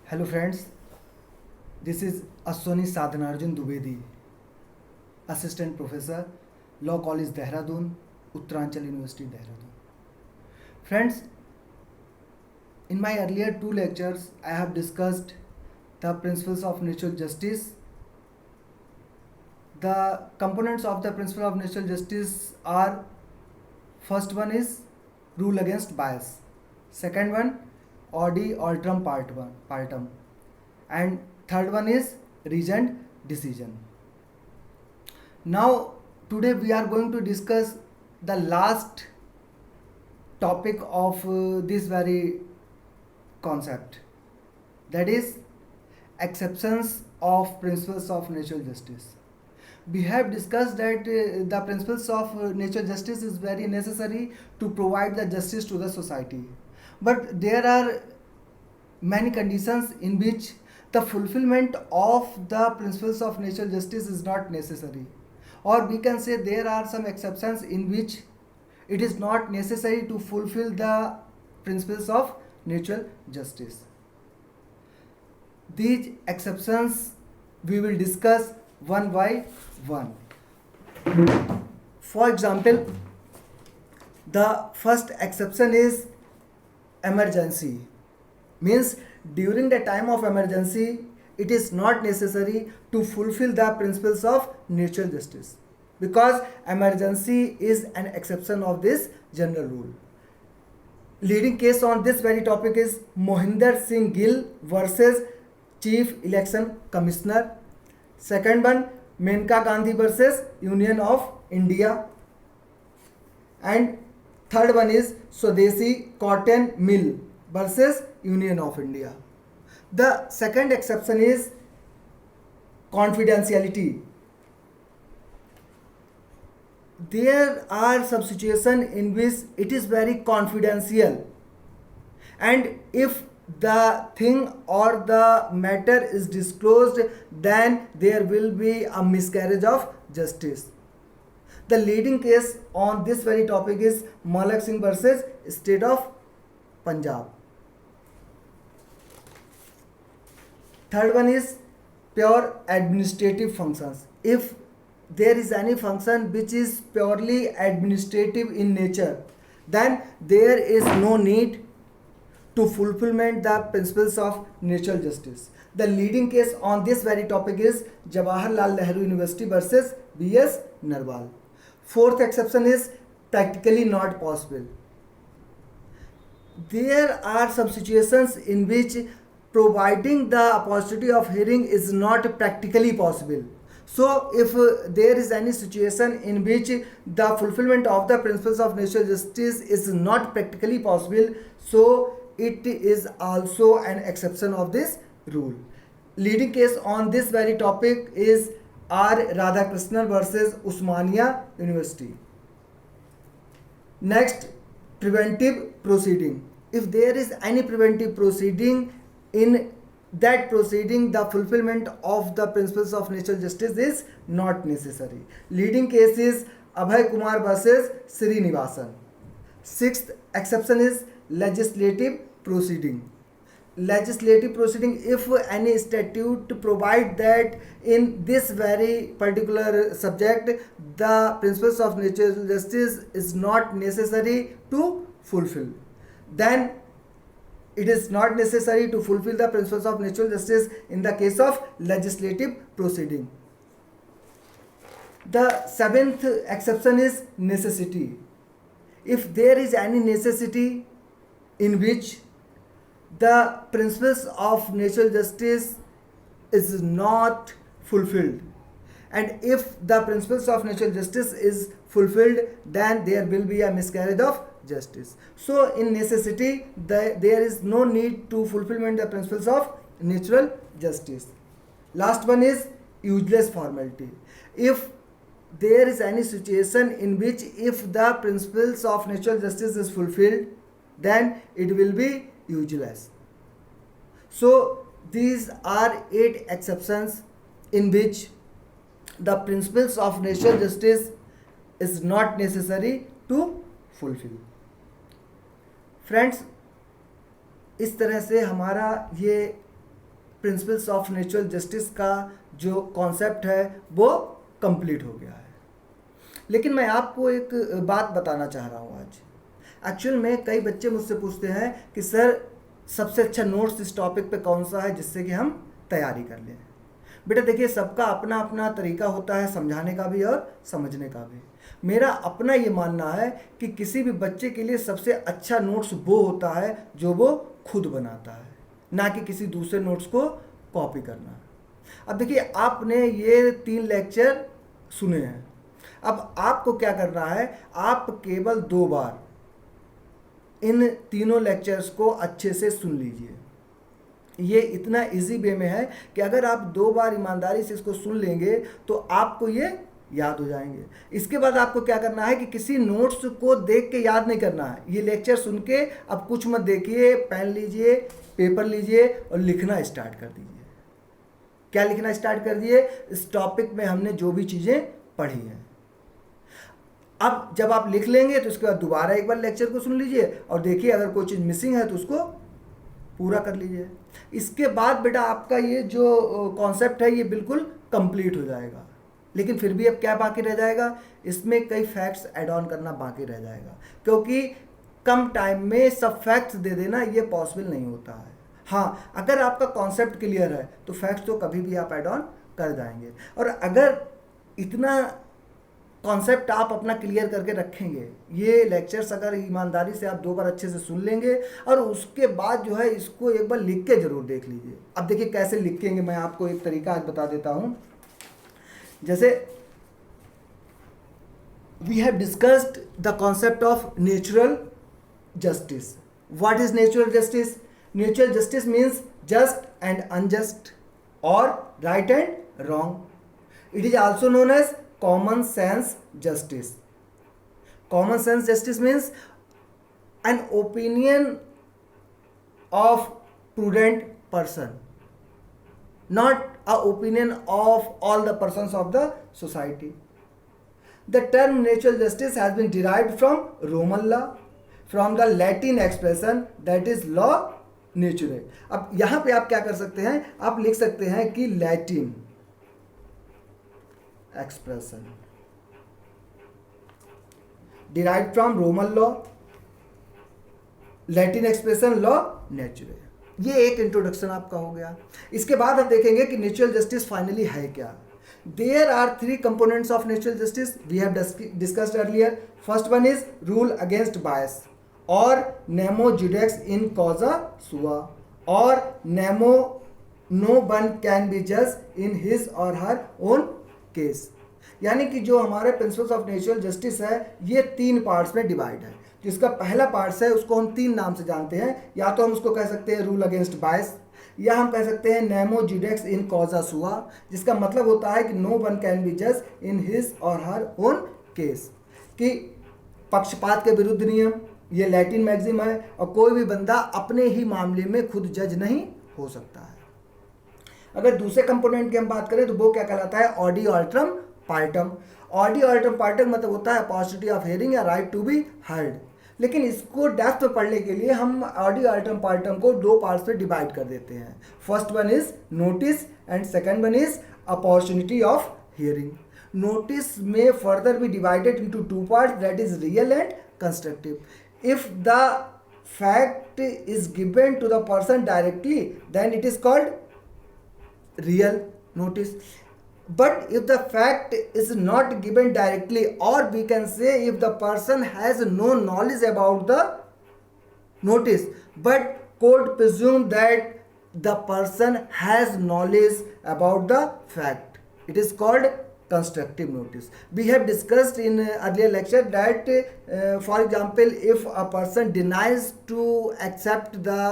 Hello friends, this is Aswani Sadhanarjun Dubedi, Assistant Professor, Law College Dehradun, Uttaranchal University Dehradun. Friends, in my earlier two lectures, I have discussed the principles of natural justice. The components of the principle of natural justice are: first one is rule against bias, second one Audi Altrum Partum, and third one is reasoned decision. Now today we are going to discuss the last topic of this very concept, that is exceptions of principles of natural justice. We have discussed that the principles of natural justice is very necessary to provide the justice to the society, but there are many conditions in which the fulfillment of the principles of natural justice is not necessary, or we can say there are some exceptions in which it is not necessary to fulfill the principles of natural justice. These exceptions we will discuss one by one. For example, the first exception is emergency. Means during the time of emergency, it is not necessary to fulfill the principles of natural justice, because emergency is an exception of this general rule. Leading case on this very topic is Mohinder Singh Gill versus Chief Election Commissioner. Second one, Menka Gandhi versus Union of India. And third one is Swadeshi Cotton Mill versus Union of India. The second exception is confidentiality. There are some situations in which it is very confidential, and if the thing or the matter is disclosed, then there will be a miscarriage of justice. The leading case on this very topic is Malak Singh versus State of Punjab. Third one is pure administrative functions. If there is any function which is purely administrative in nature, then there is no need to fulfillment the principles of natural justice. The leading case on this very topic is Jawaharlal Nehru University versus B.S. Narwal. Fourth exception is practically not possible. There are some situations in which providing the opportunity of hearing is not practically possible. So if there is any situation in which the fulfillment of the principles of natural justice is not practically possible, so it is also an exception of this rule. Leading case on this very topic is R. Radhakrishnan versus Usmania University. Next, preventive proceeding. If there is any preventive proceeding, in that proceeding the fulfillment of the principles of natural justice is not necessary. Leading case is Abhay Kumar versus Srinivasan. Sixth exception is legislative proceeding. Legislative proceeding, if any statute provide that in this very particular subject the principles of natural justice is not necessary to fulfill, then it is not necessary to fulfill the principles of natural justice in the case of legislative proceeding. The seventh exception is necessity. If there is any necessity in which the principles of natural justice is not fulfilled, and if the principles of natural justice is fulfilled, then there will be a miscarriage of justice. So in necessity there is no need to fulfillment the principles of natural justice. Last one is useless formality. If there is any situation in which if the principles of natural justice is fulfilled, then it will be useless. So these are 8 exceptions in which the principles of natural justice is not necessary to fulfill. Friends, इस तरह से हमारा ये principles of natural justice का जो concept है वो complete हो गया है। लेकिन मैं आपको एक बात बताना चाह रहा हूँ आज। एक्चुअल में कई बच्चे मुझसे पूछते हैं कि सर सबसे अच्छा नोट्स इस टॉपिक पे कौन सा है जिससे कि हम तैयारी कर लें। बेटा देखिए, सबका अपना अपना तरीका होता है समझाने का भी और समझने का भी। मेरा अपना ये मानना है कि किसी भी बच्चे के लिए सबसे अच्छा नोट्स वो होता है जो वो खुद बनाता है, ना कि किसी दूसरे नोट्स को कॉपी करना। अब देखिए, आपने ये 3 लेक्चर सुने हैं। अब आपको क्या करना है, आप केवल 2 बार इन तीनों लेक्चर्स को अच्छे से सुन लीजिए। ये इतना इजी वे में है कि अगर आप 2 बार ईमानदारी से इसको सुन लेंगे तो आपको ये याद हो जाएंगे। इसके बाद आपको क्या करना है कि किसी नोट्स को देख के याद नहीं करना है। ये लेक्चर सुन के अब कुछ मत देखिए, पेन लीजिए, पेपर लीजिए और लिखना स्टार्ट कर दीजिए। क्या लिखना स्टार्ट कर दिए? इस टॉपिक में हमने जो भी चीज़ें पढ़ी हैं। अब जब आप लिख लेंगे तो उसके बाद दोबारा एक बार लेक्चर को सुन लीजिए और देखिए अगर कोई चीज़ मिसिंग है तो उसको पूरा कर लीजिए। इसके बाद बेटा आपका ये जो कॉन्सेप्ट है ये बिल्कुल कंप्लीट हो जाएगा। लेकिन फिर भी अब क्या बाकी रह जाएगा, इसमें कई फैक्ट्स ऐड ऑन करना बाकी रह जाएगा, क्योंकि कम टाइम में सब फैक्ट्स दे देना ये पॉसिबल नहीं होता है। हाँ, अगर आपका कॉन्सेप्ट क्लियर है तो फैक्ट्स तो कभी भी आप ऐड ऑन कर जाएंगे। और अगर इतना कॉन्सेप्ट आप अपना क्लियर करके रखेंगे, ये लेक्चर्स अगर ईमानदारी से आप 2 बार अच्छे से सुन लेंगे और उसके बाद जो है इसको एक बार लिख के ज़रूर देख लीजिए। अब देखिए कैसे लिखेंगे, मैं आपको एक तरीका आज बता देता हूँ। जैसे we have discussed the concept of natural justice. What is natural justice? Natural justice means just and unjust और right and wrong. It is also known as common sense justice. Common sense justice means an opinion of prudent person, not a opinion of all the persons of the society. The term natural justice has been derived from Roman law, from the Latin expression that is law naturae. अब यहाँ पे आप क्या कर सकते हैं, आप लिख सकते हैं कि Latin expression derived from Roman law, Latin expression law naturae। ये एक इंट्रोडक्शन आपका हो गया। इसके बाद हम देखेंगे कि नेचुरल जस्टिस फाइनली है क्या। There are 3 components of natural justice we have discussed earlier. First one is rule against bias or nemo judex in causa sua or nemo no one can be judged in his or her own case. यानी कि जो हमारे principles of natural justice है ये 3 parts में divide है। जिसका पहला पार्ट्स है उसको हम 3 नाम से जानते हैं। या तो हम उसको कह सकते हैं रूल अगेंस्ट बायस, या हम कह सकते हैं नेमो जुडेक्स इन कॉजा सुआ, जिसका मतलब होता है कि नो वन कैन बी जज इन हिज और हर ओन केस, कि पक्षपात के विरुद्ध नियम, ये लैटिन मैक्सिम है और कोई भी बंदा अपने ही मामले में खुद जज नहीं हो सकता है। अगर दूसरे कंपोनेंट की हम बात करें तो वो क्या कहलाता है, ऑडी ऑल्ट्रम पार्टम। ऑडी ऑल्ट्रम पार्टम मतलब होता है अपॉर्चुनिटी ऑफ हियरिंग या राइट टू बी हर्ड। लेकिन इसको डेप्थ में पढ़ने के लिए हम ऑडी ऑल्ट्रम पार्टम को 2 पार्ट्स में डिवाइड कर देते हैं। First one is notice and second one is opportunity of hearing. Notice में further be divided into 2 parts, that is real and constructive. If the fact is given to the person directly then it is called real notice, but if the fact is not given directly, or we can say if the person has no knowledge about the notice but court presume that the person has knowledge about the fact, it is called constructive notice. We have discussed in earlier lecture that for example if a person denies to accept the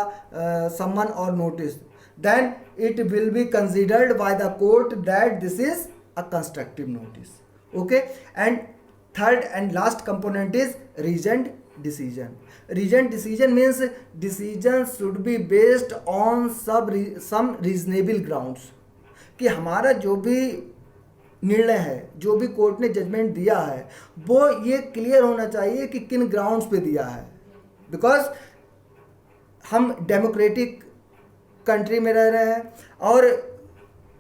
someone or notice, then it will be considered by the court that this is a constructive notice. Okay, and third and last component is reasoned decision. Reasoned decision means decision should be based on some reasonable grounds, कि हमारा जो भी निर्णय है, जो भी court ने judgement दिया है वो ये क्लियर होना चाहिए कि किन ग्राउंड्स पे दिया है। बिकॉज हम डेमोक्रेटिक कंट्री में रह रहे हैं और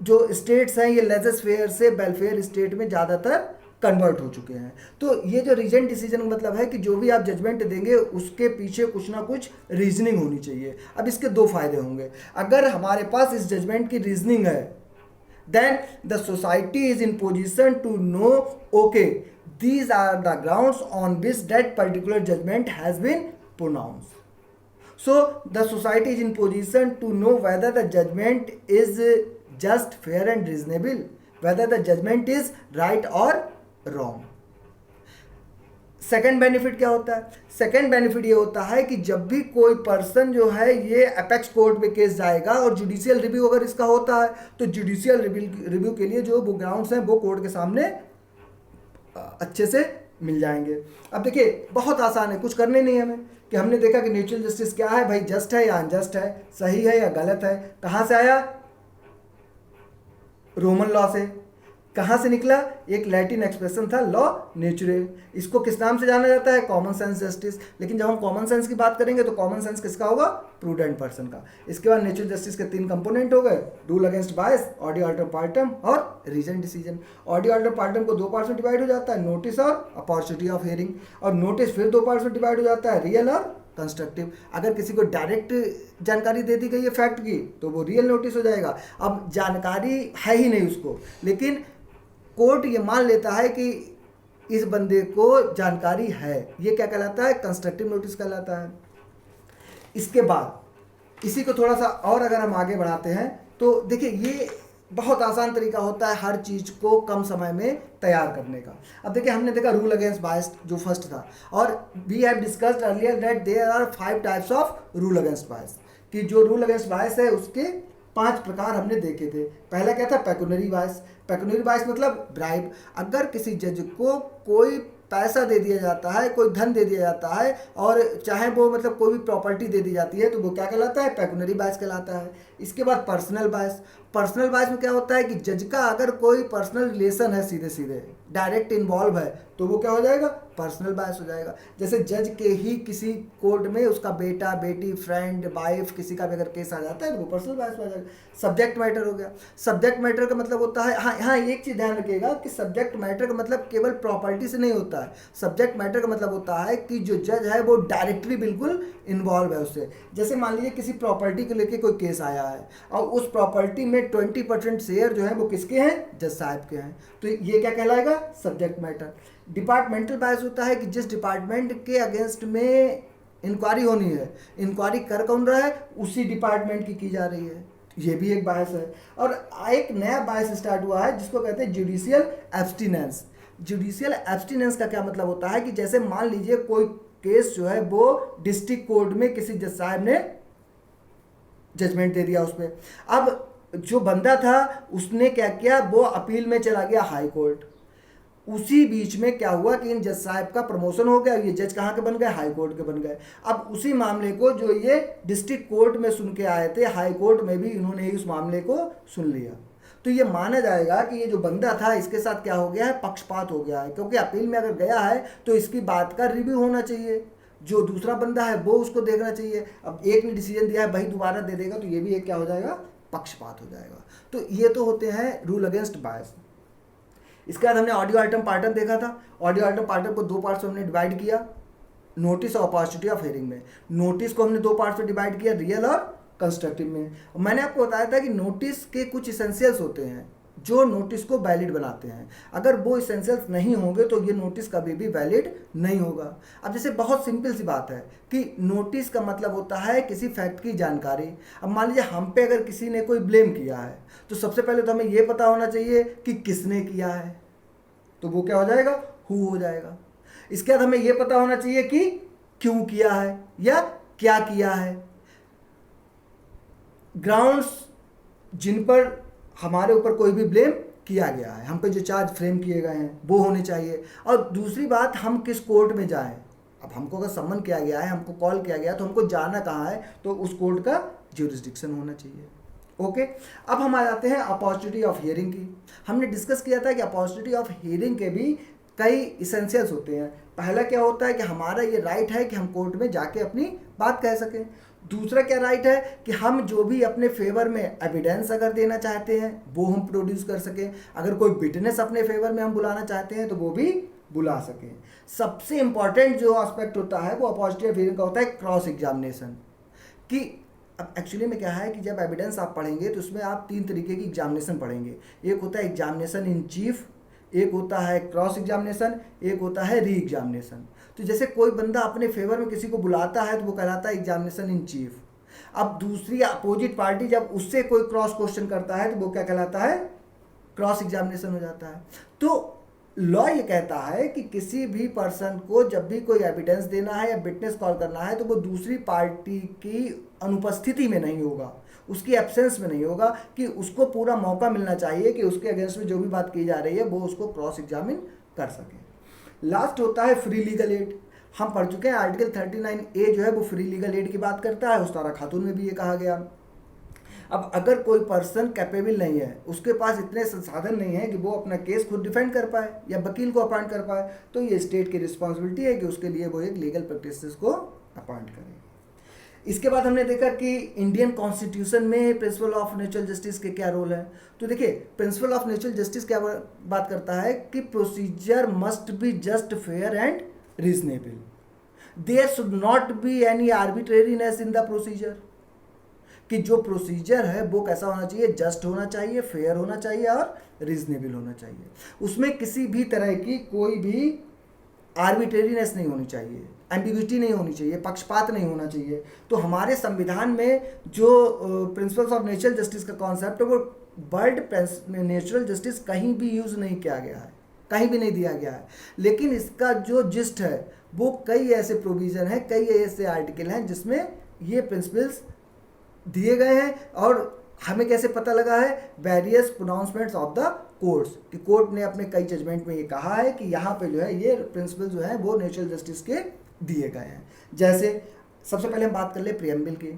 जो स्टेट्स हैं ये लेजस फेयर से वेलफेयर स्टेट में ज़्यादातर कन्वर्ट हो चुके हैं। तो ये जो रीजन डिसीजन का मतलब है कि जो भी आप जजमेंट देंगे उसके पीछे कुछ ना कुछ रीजनिंग होनी चाहिए। अब इसके दो फायदे होंगे, अगर हमारे पास इस जजमेंट की रीजनिंग है then the society is in position to know, okay, these are the grounds on which that particular judgment has been pronounced. So the society is in position to know whether the judgment is just, fair and reasonable, whether the judgment is right or wrong. Second benefit क्या होता है? Second benefit ये होता है कि जब भी कोई पर्सन जो है ये अपेक्स कोर्ट में केस जाएगा और जुडिशियल रिव्यू अगर इसका होता है तो जुडिशियल रिव्यू के लिए जो वो ग्राउंड्स हैं वो कोर्ट के सामने अच्छे से मिल जाएंगे। अब देखिए बहुत आसान है, कुछ करने नहीं है हमें, कि हमने देखा कि नेचुरल जस्टिस क्या है भाई, जस्ट है या अनजस्ट है, सही है या गलत है। कहाँ से आया? रोमन लॉ से। कहाँ से निकला? एक लैटिन एक्सप्रेशन था लॉ नेचुरे। इसको किस नाम से जाना जाता है? Common sense justice. लेकिन जब हम कॉमन सेंस की बात करेंगे तो कॉमन सेंस किसका होगा? प्रूडेंट पर्सन का। इसके बाद नेचुरल जस्टिस के तीन कंपोनेंट हो गए, rule against bias, audi alteram partem और reason decision. Audi alteram partem को दो पार्ट्स में डिवाइड हो जाता है, नोटिस और अपॉर्चुनिटी ऑफ हियरिंग। और नोटिस फिर दो पार्ट्स में डिवाइड हो जाता है, रियल और कंस्ट्रक्टिव। अगर किसी को डायरेक्ट जानकारी दे दी गई है फैक्ट की तो वो रियल नोटिस हो जाएगा। अब जानकारी है ही नहीं उसको, लेकिन कोर्ट ये मान लेता है कि इस बंदे को जानकारी है, ये क्या कहलाता है? कंस्ट्रक्टिव नोटिस कहलाता है। इसके बाद इसी को थोड़ा सा और अगर हम आगे बढ़ाते हैं तो देखिए ये बहुत आसान तरीका होता है हर चीज़ को कम समय में तैयार करने का। अब देखिए हमने देखा रूल अगेंस्ट बायस जो फर्स्ट था, और we have discussed earlier that there are 5 types of rule against bias, कि जो रूल अगेंस्ट बायस है उसके 5 प्रकार हमने देखे थे। पहला क्या था? पेकुनरी बायस। पेकुनरी बायस मतलब ब्राइब। अगर किसी जज को कोई पैसा दे दिया जाता है, कोई धन दे दिया जाता है, और चाहे वो मतलब कोई भी प्रॉपर्टी दे दी जाती है तो वो क्या कहलाता है? पेकुनरी बायस कहलाता है। इसके बाद पर्सनल बायस। पर्सनल बायस में क्या होता है कि जज का अगर कोई पर्सनल रिलेशन है, सीधे सीधे डायरेक्ट इन्वॉल्व है, तो वो क्या हो जाएगा? पर्सनल बायस हो जाएगा। जैसे जज के ही किसी कोर्ट में उसका बेटा, बेटी, फ्रेंड, वाइफ, किसी का भी अगर केस आ जाता है तो वो पर्सनल बायस हो जाएगा। सब्जेक्ट मैटर हो गया। सब्जेक्ट मैटर का मतलब होता है, हाँ एक चीज़ ध्यान रखिएगा कि सब्जेक्ट मैटर का मतलब केवल प्रॉपर्टी से नहीं होता है। सब्जेक्ट मैटर का मतलब होता है कि जो जज है वो डायरेक्टली बिल्कुल इन्वॉल्व है उससे। जैसे मान लीजिए किसी प्रॉपर्टी को लेके कोई केस आया है और उस प्रॉपर्टी में 20% शेयर जो है वो किसके हैं? जज साहब के हैं, तो ये क्या कहलाएगा? Subject matter. डिपार्टमेंटल बायस होता है कि जिस डिपार्टमेंट के अगेंस्ट में इंक्वायरी होनी है, इंक्वायरी कर कौन रहा है? उसी डिपार्टमेंट की जा रही है, ये भी एक बायस है। और एक नया बायस स्टार्ट हुआ है जिसको कहते हैं जुडिशियल एब्स्टिनेंस। जुडिशियल एब्स्टिनेंस का क्या मतलब होता है कि जैसे मान लीजिए कोई केस जो है वो डिस्ट्रिक्ट कोर्ट में किसी जज साहब ने जजमेंट दे दिया उस पर। अब जो बंदा था उसने क्या किया? वो अपील में चला गया हाई कोर्ट। उसी बीच में क्या हुआ कि इन जज साहब का प्रमोशन हो गया, ये जज कहाँ के बन गए? हाई कोर्ट के बन गए। अब उसी मामले को जो ये डिस्ट्रिक्ट कोर्ट में सुन के आए थे, हाई कोर्ट में भी इन्होंने ही उस मामले को सुन लिया। तो ये माना जाएगा कि ये जो बंदा था इसके साथ क्या हो गया है? पक्षपात हो गया है, क्योंकि अपील में अगर गया है तो इसकी बात का रिव्यू होना चाहिए, जो दूसरा बंदा है वो उसको देखना चाहिए। अब एक ने डिसीजन दिया है, भाई दोबारा दे देगा, तो ये भी एक क्या हो जाएगा? पक्षपात हो जाएगा। तो ये तो होते हैं रूल अगेंस्ट बायस। इसके बाद हमने ऑडियो आइटम पार्टन देखा था। ऑडियो आइटम पार्टन को 2 पार्ट्स में हमने डिवाइड किया, नोटिस और अपॉर्चुनिटी ऑफ हियरिंग में। नोटिस को हमने 2 पार्ट्स में डिवाइड किया, रियल और कंस्ट्रक्टिव में। मैंने आपको बताया था कि नोटिस के कुछ इसेंशियल्स होते हैं जो नोटिस को वैलिड बनाते हैं। अगर वो इसेंशियल्स नहीं होंगे तो ये नोटिस कभी भी वैलिड नहीं होगा। अब जैसे बहुत सिंपल सी बात है कि नोटिस का मतलब होता है किसी फैक्ट की जानकारी। अब मान लीजिए हम पे अगर किसी ने कोई ब्लेम किया है तो सबसे पहले तो हमें ये पता होना चाहिए कि किसने किया है, तो वो क्या हो जाएगा? हु हो जाएगा। इसके बाद हमें ये पता होना चाहिए कि क्यों किया है या क्या किया है। ग्राउंड्स जिन पर हमारे ऊपर कोई भी ब्लेम किया गया है, हम पे जो चार्ज फ्रेम किए गए हैं वो होने चाहिए। और दूसरी बात, हम किस कोर्ट में जाएं। अब हमको अगर सम्मन किया गया है, हमको कॉल किया गया, तो हमको जाना कहाँ है? तो उस कोर्ट का ज्यूरिसडिक्शन होना चाहिए। ओके, अब हम आ जाते हैं अपॉर्चुनिटी ऑफ हियरिंग की। हमने डिस्कस किया था कि अपॉर्चुनिटी ऑफ हियरिंग के भी कई इसेंशियल्स होते हैं। पहला क्या होता है कि हमारा ये राइट है कि हम कोर्ट में जाके अपनी बात कह सकें। दूसरा क्या राइट है कि हम जो भी अपने फेवर में एविडेंस अगर देना चाहते हैं वो हम प्रोड्यूस कर सकें। अगर कोई विटनेस अपने फेवर में हम बुलाना चाहते हैं तो वो भी बुला सकें। सबसे इंपॉर्टेंट जो एस्पेक्ट होता है वो अपोजिटिव हियरिंग का होता है क्रॉस एग्जामिनेशन। कि अब एक्चुअली में क्या है कि जब एविडेंस आप पढ़ेंगे तो उसमें आप 3 तरीके की एग्जामिनेशन पढ़ेंगे। एक होता है एग्जामिनेशन इन चीफ, एक होता है क्रॉस एग्जामिनेशन, एक होता है री एग्जामिनेशन। तो जैसे कोई बंदा अपने फेवर में किसी को बुलाता है तो वो कहलाता है एग्जामिनेशन इन चीफ। अब दूसरी अपोजिट पार्टी जब उससे कोई क्रॉस क्वेश्चन करता है तो वो क्या कहलाता है, क्रॉस एग्जामिनेशन हो जाता है। तो लॉ ये कहता है कि किसी भी पर्सन को जब भी कोई एविडेंस देना है या विटनेस कॉल करना है तो वो दूसरी पार्टी की अनुपस्थिति में नहीं होगा, उसकी एब्सेंस में नहीं होगा, कि उसको पूरा मौका मिलना चाहिए कि उसके अगेंस्ट में जो भी बात की जा रही है वो उसको क्रॉस एग्जामिन कर सके। लास्ट होता है फ्री लीगल एड। हम पढ़ चुके हैं आर्टिकल 39A जो है वो फ्री लीगल एड की बात करता है। उस्तारा खातून में भी ये कहा गया। अब अगर कोई पर्सन कैपेबल नहीं है, उसके पास इतने संसाधन नहीं है कि वो अपना केस खुद डिफेंड कर पाए या वकील को अपॉइंट कर पाए, तो ये स्टेट की रिस्पॉन्सिबिलिटी है कि उसके लिए वो एक लीगल प्रैक्टिसेस को अपॉइंट करे। इसके बाद हमने देखा कि इंडियन कॉन्स्टिट्यूशन में प्रिंसिपल ऑफ नेचुरल जस्टिस के क्या रोल है। तो देखिए प्रिंसिपल ऑफ नेचुरल जस्टिस क्या बात करता है कि procedure must be just, fair and reasonable. There should not be any arbitrariness in the procedure. कि जो प्रोसीजर है वो कैसा होना चाहिए, जस्ट होना चाहिए, फेयर होना चाहिए और रीजनेबल होना चाहिए। उसमें किसी भी तरह की कोई भी आर्बिट्रेरीनेस नहीं होनी चाहिए, एम्बिग्युइटी नहीं होनी चाहिए, पक्षपात नहीं होना चाहिए। तो हमारे संविधान में जो प्रिंसिपल्स ऑफ नेचुरल जस्टिस का कॉन्सेप्ट है वो वर्ड नेचुरल जस्टिस कहीं भी यूज नहीं किया गया है, कहीं भी नहीं दिया गया है। लेकिन इसका जो जिस्ट है वो कई ऐसे प्रोविजन है, कई ऐसे आर्टिकल हैं जिसमें ये प्रिंसिपल्स दिए गए हैं। और हमें कैसे पता लगा है, various pronouncements of the courts, कि कोर्ट ने अपने कई जजमेंट में ये कहा है कि यहाँ पे जो है ये प्रिंसिपल जो है वो नेचुरल जस्टिस के दिए गए हैं। जैसे सबसे पहले हम बात कर ले प्रियम्बल की।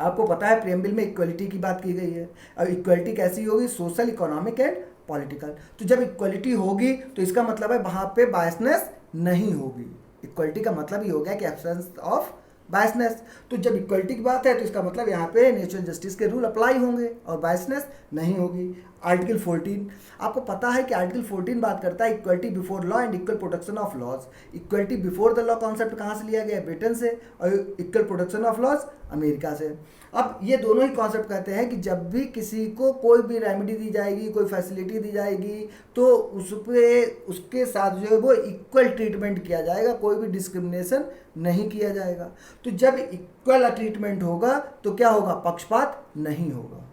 आपको पता है प्रियम्बल में इक्वलिटी की बात की गई है। अब इक्वलिटी कैसी होगी, सोशल, इकोनॉमिक एंड पॉलिटिकल। तो जब इक्वलिटी होगी तो इसका मतलब है वहाँ पे बायसनेस नहीं होगी। इक्वलिटी का मतलब ही हो गया कि एब्सेंस ऑफ बायसनेस। तो जब इक्वलिटी की बात है तो इसका मतलब यहाँ पे नेचुरल जस्टिस के रूल अप्लाई होंगे और बायसनेस नहीं होगी। आर्टिकल 14, आपको पता है कि आर्टिकल 14 बात करता है equality before law and equal protection of laws. Equality before the law concept कहाँ से लिया गया है, ब्रिटेन से, और equal protection of laws America से। अब ये दोनों ही कॉन्सेप्ट कहते हैं कि जब भी किसी को कोई भी रेमेडी दी जाएगी, कोई फैसिलिटी दी जाएगी, तो उस पर उसके साथ जो है वो इक्वल ट्रीटमेंट किया जाएगा, कोई भी डिस्क्रिमिनेशन नहीं किया जाएगा। तो जब इक्वल ट्रीटमेंट होगा तो क्या होगा, पक्षपात नहीं होगा।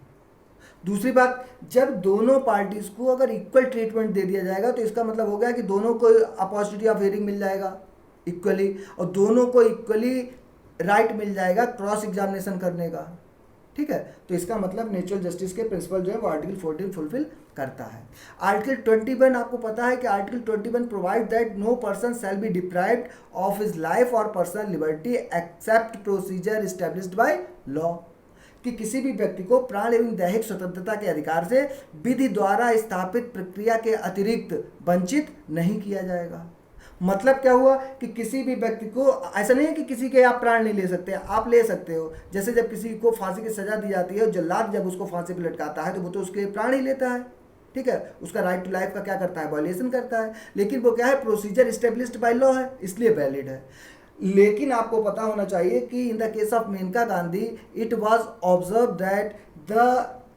दूसरी बात, जब दोनों पार्टीज को अगर इक्वल ट्रीटमेंट दे दिया जाएगा तो इसका मतलब हो गया कि दोनों को अपॉर्चुनिटी ऑफ हियरिंग मिल जाएगा इक्वली, और दोनों को इक्वली राइट मिल जाएगा क्रॉस एग्जामिनेशन करने का। ठीक है, तो इसका मतलब नेचुरल जस्टिस के प्रिंसिपल जो है वो आर्टिकल 14 फुलफिल करता है। आर्टिकल 21, आपको पता है कि article 21 provide that no person shall be deprived of his life और personal liberty except procedure established by law. कि किसी भी व्यक्ति को प्राण एवं दैहिक स्वतंत्रता के अधिकार से विधि द्वारा स्थापित प्रक्रिया के अतिरिक्त वंचित नहीं किया जाएगा। मतलब क्या हुआ कि किसी भी व्यक्ति को, ऐसा नहीं है कि किसी के आप प्राण नहीं ले सकते, आप ले सकते हो। जैसे जब किसी को फांसी की सजा दी जाती है, जल्लाद जब उसको फांसी पर लटकाता है तो वो तो उसके प्राण ही लेता है। ठीक है, उसका राइट टू लाइफ का क्या करता है, वायलेशन करता है। लेकिन वो क्या है, प्रोसीजर एस्टेब्लिश्ड बाय लॉ है, इसलिए वैलिड है। लेकिन आपको पता होना चाहिए कि in the case of Maneka Gandhi it was observe that the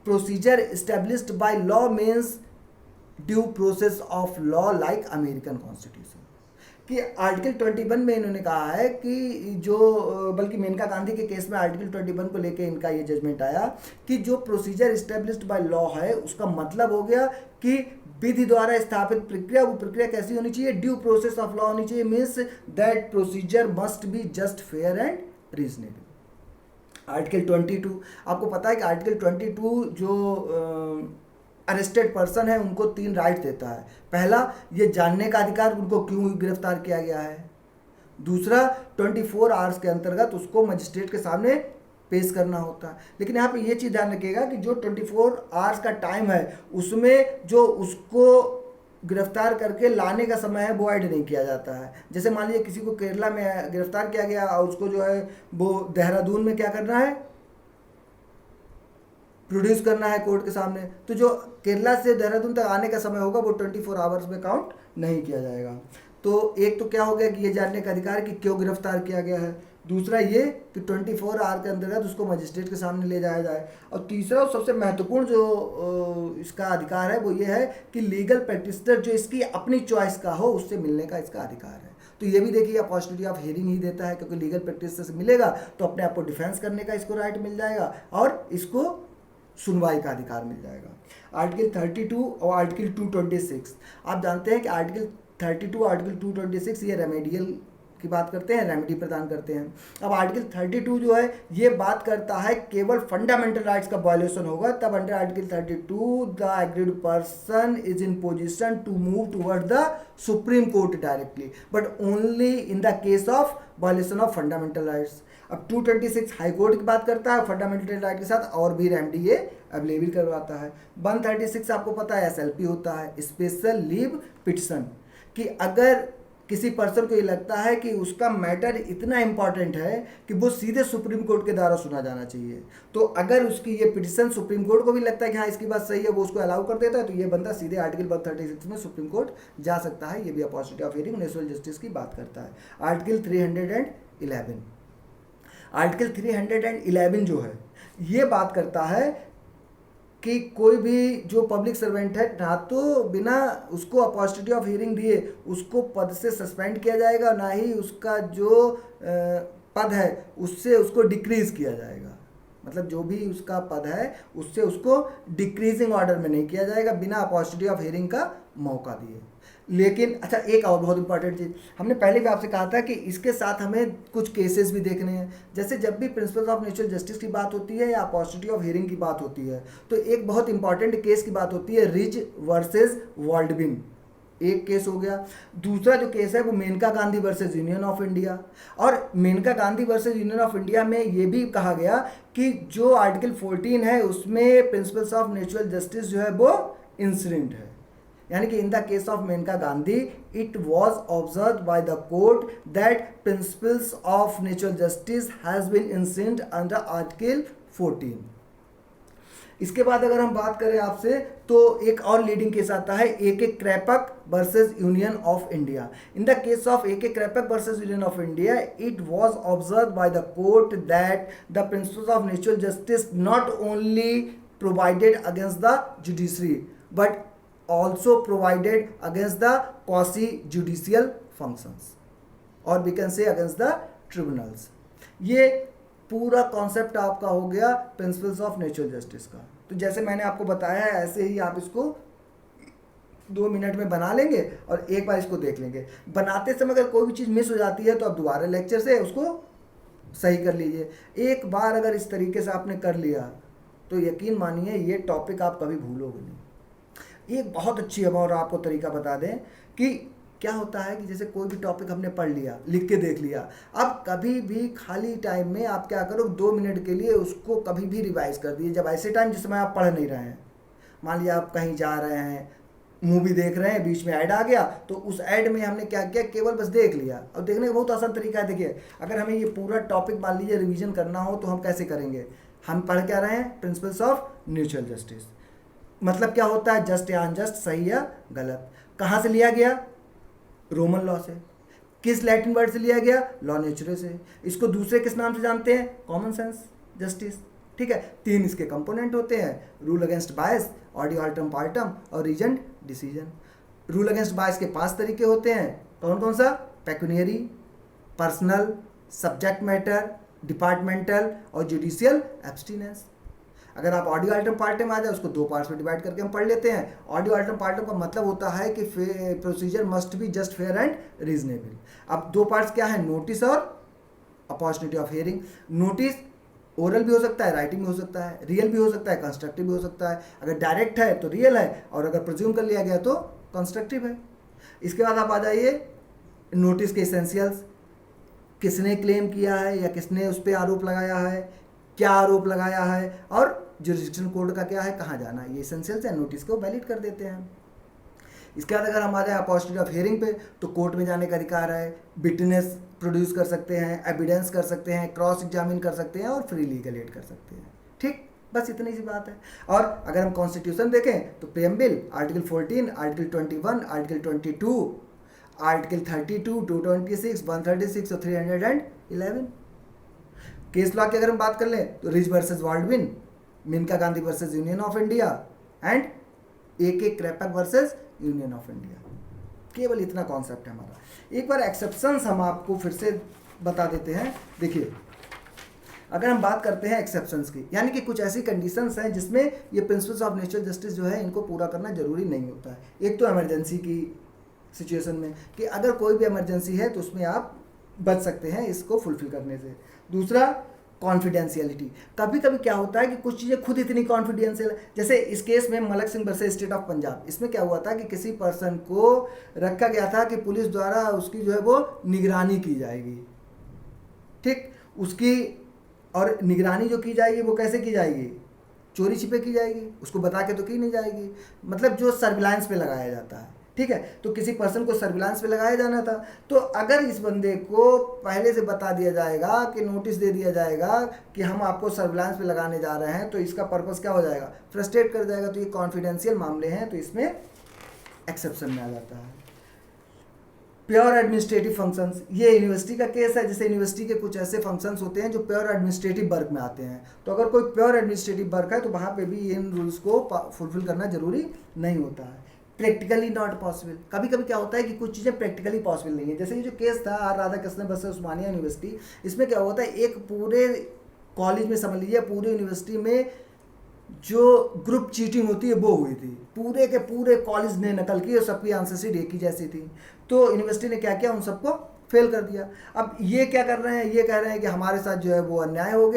procedure established by law means due process of law like American constitution. कि आर्टिकल 21 में इन्होंने कहा है कि जो, बल्कि मेनका गांधी के केस में आर्टिकल 21 को लेके इनका ये जजमेंट आया कि जो प्रोसीजर एस्टेब्लिश्ड बाय लॉ है उसका मतलब हो गया कि विधि द्वारा स्थापित प्रक्रिया, वो प्रक्रिया कैसी होनी चाहिए, ड्यू प्रोसेस ऑफ लॉ होनी चाहिए, means that procedure must be just, fair and reasonable. Article 22, आपको पता है कि आर्टिकल 22 जो अरेस्टेड पर्सन है उनको 3 राइट देता है। पहला, ये जानने का अधिकार, उनको क्यों गिरफ्तार किया गया है। दूसरा, 24 आवर्स के अंतर्गत उसको मजिस्ट्रेट के सामने पेश करना होता है। लेकिन यहाँ पे ये चीज़ ध्यान रखिएगा कि जो 24 आवर्स का टाइम है उसमें जो उसको गिरफ्तार करके लाने का समय है वो ऐड नहीं किया जाता है। जैसे मान लीजिए किसी को केरला में गिरफ्तार किया गया और उसको जो है वो देहरादून में क्या करना है, प्रोड्यूस करना है कोर्ट के सामने, तो जो केरला से देहरादून तक आने का समय होगा वो 24 आवर्स में काउंट नहीं किया जाएगा। तो एक तो क्या हो गया कि ये जानने का अधिकार कि क्यों गिरफ्तार किया गया है, दूसरा ये कि 24 आवर के अंतर्गत उसको मजिस्ट्रेट के सामने ले जाया जाए, और तीसरा और सबसे महत्वपूर्ण जो इसका अधिकार है वो ये है कि लीगल प्रैक्टिशनर जो इसकी अपनी चॉइस का हो उससे मिलने का इसका अधिकार है। तो ये भी देखिए अपॉर्चुनिटी ऑफ हियरिंग ही देता है, क्योंकि लीगल प्रैक्टिशनर से मिलेगा तो अपने आप को डिफेंस करने का इसको राइट मिल जाएगा और इसको सुनवाई का अधिकार मिल जाएगा। आर्टिकल 32 और आर्टिकल 226, आप जानते हैं कि आर्टिकल 32 आर्टिकल 226 ये रेमेडियल की बात करते हैं, रेमेडी प्रदान करते हैं। अब आर्टिकल 32 जो है ये बात करता है केवल फंडामेंटल राइट्स का वायलेशन होगा तब under article 32 the aggrieved person is in position to move toward the supreme court directly, but only in the case of violation of fundamental rights. अब 226 हाई कोर्ट की बात करता है, फंडामेंटल राइट के साथ और भी रेमेडी ये अवेलेबल करवाता है। 136 आपको पता है SLP होता है, स्पेशल लीव पिटिशन, कि अगर किसी पर्सन को ये लगता है कि उसका मैटर इतना इंपॉर्टेंट है कि वो सीधे सुप्रीम कोर्ट के द्वारा सुना जाना चाहिए, तो अगर उसकी ये पिटिशन सुप्रीम कोर्ट को भी लगता है कि हाँ इसकी बात सही है, वो उसको अलाउ कर देता है, तो ये बंदा सीधे आर्टिकल 136 में सुप्रीम कोर्ट जा सकता है। ये भी opportunity of hearing natural justice की बात करता है। आर्टिकल 311, आर्टिकल 311 जो है ये बात करता है कि कोई भी जो पब्लिक सर्वेंट है ना तो बिना उसको अपॉर्चुनिटी ऑफ हियरिंग दिए उसको पद से सस्पेंड किया जाएगा, ना ही उसका जो पद है उससे उसको डिक्रीज किया जाएगा। मतलब जो भी उसका पद है उससे उसको डिक्रीजिंग ऑर्डर में नहीं किया जाएगा बिना अपॉर्चुनिटी ऑफ हियरिंग का मौका दिए। लेकिन अच्छा एक और बहुत इंपॉर्टेंट चीज़ हमने पहले भी आपसे कहा था कि इसके साथ हमें कुछ केसेस भी देखने हैं। जैसे जब भी प्रिंसिपल्स ऑफ नेचुरल जस्टिस की बात होती है या अपॉर्चुनिटी ऑफ हियरिंग की बात होती है तो एक बहुत इंपॉर्टेंट केस की बात होती है, रिज वर्सेस वर्ल्डबिन, एक केस हो गया। दूसरा जो केस है वो Maneka Gandhi versus Union of India, और Maneka Gandhi versus Union of India में ये भी कहा गया कि जो आर्टिकल 14 है उसमें प्रिंसिपल्स ऑफ नेचुरल जस्टिस जो है वो इंसिडेंट है। यानी कि in the case of Maneka Gandhi it was observe by the court that principles of natural justice has been incident under article 14। इसके बाद अगर हम बात करें आपसे तो एक और लीडिंग केस आता है AK Kraipak versus Union of India. In the case of AK Kraipak versus Union of India it was observe by the court that the principles of natural justice not only provided against the judiciary but also provided against the quasi judicial functions or we can say against the tribunals। ये पूरा concept आपका हो गया principles of natural justice का। तो जैसे मैंने आपको बताया है ऐसे ही आप इसको 2 मिनट में बना लेंगे और एक बार इसको देख लेंगे। बनाते समय अगर कोई भी चीज़ मिस हो जाती है तो आप दोबारा लेक्चर से उसको सही कर लीजिए। एक बार अगर इस तरीके से आपने कर लिया तो यकीन मानिए ये टॉपिक आप कभी भूलोगे नहीं। एक बहुत अच्छी अब और आपको तरीका बता दें कि क्या होता है कि जैसे कोई भी टॉपिक हमने पढ़ लिया, लिख के देख लिया, अब कभी भी खाली टाइम में आप क्या करो 2 मिनट के लिए उसको कभी भी रिवाइज कर दिए। जब ऐसे टाइम जिस समय आप पढ़ नहीं रहे हैं, मान लिया आप कहीं जा रहे हैं, मूवी देख रहे हैं, बीच में ऐड आ गया तो उस ऐड में हमने क्या किया, केवल बस देख लिया। और देखने का बहुत आसान तरीका है। देखिए अगर हमें ये पूरा टॉपिक मान लीजिए रिवीजन करना हो तो हम कैसे करेंगे, हम पढ़ क्या रहे हैं, प्रिंसिपल्स ऑफ नेचुरल जस्टिस। मतलब क्या होता है, जस्ट या अनजस्ट, सही या गलत। कहाँ से लिया गया, रोमन लॉ से। किस लैटिन वर्ड से लिया गया, लॉ नेचुरे से। इसको दूसरे किस नाम से जानते हैं, कॉमन सेंस जस्टिस। ठीक है, 3 इसके कंपोनेंट होते हैं, rule against bias, audio अल्टम partum और रीजन डिसीजन। रूल अगेंस्ट बायस के 5 तरीके होते हैं, कौन कौन सा, पेक्यूनियरी, पर्सनल, सब्जेक्ट मैटर, डिपार्टमेंटल और जुडिशियल एब्सटिनेंस। अगर आप ऑडियो आइटम पार्टम में आ जाए उसको 2 पार्ट्स में डिवाइड करके हम पढ़ लेते हैं। ऑडियो आइटम पार्टम का मतलब होता है कि procedure must be just, fair and reasonable. अब 2 पार्ट्स क्या है, नोटिस और opportunity of hearing. Notice oral भी हो सकता है, राइटिंग भी हो सकता है, रियल भी हो सकता है, कंस्ट्रक्टिव भी हो सकता है। अगर डायरेक्ट है तो रियल है और अगर प्रिज्यूम कर लिया गया तो कंस्ट्रक्टिव है। इसके बाद आप आ जाइए नोटिस के एसेंशियल्स, किसने क्लेम किया है या किसने उस पर आरोप लगाया है, क्या आरोप लगाया है, और जुरिस्डिक्शन कोड का क्या है, कहाँ जाना है। ये एसेंशियल्स है, नोटिस को वैलिड कर देते हैं। इसके बाद अगर हम आ जाए अपॉर्चुनिटी ऑफ हियरिंग पे, तो कोर्ट में जाने का अधिकार है, विटनेस प्रोड्यूस कर सकते हैं, एविडेंस कर सकते हैं, क्रॉस एग्जामिन कर सकते हैं और फ्री लीगल एड कर सकते हैं। ठीक, बस इतनी सी बात है। और अगर हम कॉन्स्टिट्यूशन देखें तो प्रेम्बिल आर्टिकल 14, आर्टिकल 21, आर्टिकल 22, आर्टिकल 32, 226, 136 और 311। केस लॉ की अगर हम बात कर लें तो Ridge versus Baldwin, Maneka Gandhi versus Union of India and A K. Kraipak versus Union of India. केवल इतना कॉन्सेप्ट है हमारा। एक बार एक्सेप्शंस हम आपको फिर से बता देते हैं। देखिए, अगर हम बात करते हैं एक्सेप्शंस की, यानी कि कुछ ऐसी कंडीशंस हैं जिसमें ये प्रिंसिपल्स ऑफ नेचुरल जस्टिस जो है इनको पूरा करना जरूरी नहीं होता है। एक तो इमरजेंसी की सिचुएशन में कि अगर कोई भी इमरजेंसी है तो उसमें आप बच सकते हैं इसको फुलफिल करने से। दूसरा, कॉन्फिडेंशियलिटी। कभी कभी क्या होता है कि कुछ चीज़ें खुद इतनी कॉन्फिडेंशियल, जैसे इस केस में Malak Singh versus state of Punjab, इसमें क्या हुआ था कि किसी पर्सन को रखा गया था कि पुलिस द्वारा उसकी जो है वो निगरानी की जाएगी। ठीक, उसकी और निगरानी जो की जाएगी वो कैसे की जाएगी? चोरी छिपे की जाएगी, उसको बता के तो की नहीं जाएगी, मतलब जो सर्विलांस पे लगाया जाता है। ठीक है, तो किसी पर्सन को सर्विलांस पे लगाया जाना था, तो अगर इस बंदे को पहले से बता दिया जाएगा कि नोटिस दे दिया जाएगा कि हम आपको सर्विलांस पे लगाने जा रहे हैं, तो इसका पर्पस क्या हो जाएगा? फ्रस्ट्रेट कर जाएगा। तो ये कॉन्फिडेंशियल मामले हैं, तो इसमें एक्सेप्शन में आ जाता है। प्योर एडमिनिस्ट्रेटिव फंक्शंस, ये यूनिवर्सिटी का केस है। जैसे यूनिवर्सिटी के कुछ ऐसे फंक्शंस होते हैं जो प्योर एडमिनिस्ट्रेटिव वर्क में आते हैं, तो अगर कोई प्योर एडमिनिस्ट्रेटिव वर्क है तो वहाँ पे भी इन रूल्स को फुलफिल करना जरूरी नहीं होता है। प्रैक्टिकली नॉट पॉसिबल, कभी कभी क्या होता है कि कुछ चीज़ें प्रैक्टिकली पॉसिबल नहीं है। जैसे ये जो केस था R Radhakrishnan versus Osmania university, इसमें क्या होता है, एक पूरे कॉलेज में, समझ लीजिए पूरे यूनिवर्सिटी में जो ग्रुप चीटिंग होती है वो हुई थी। पूरे के पूरे कॉलेज ने नकल की और सबकी आंसर शीट एक ही जैसी थी। तो यूनिवर्सिटी ने क्या किया, उन सबको फेल कर दिया। अब ये क्या कर रहे हैं, ये कह रहे हैं कि हमारे साथ जो है वो अन्याय हो गया।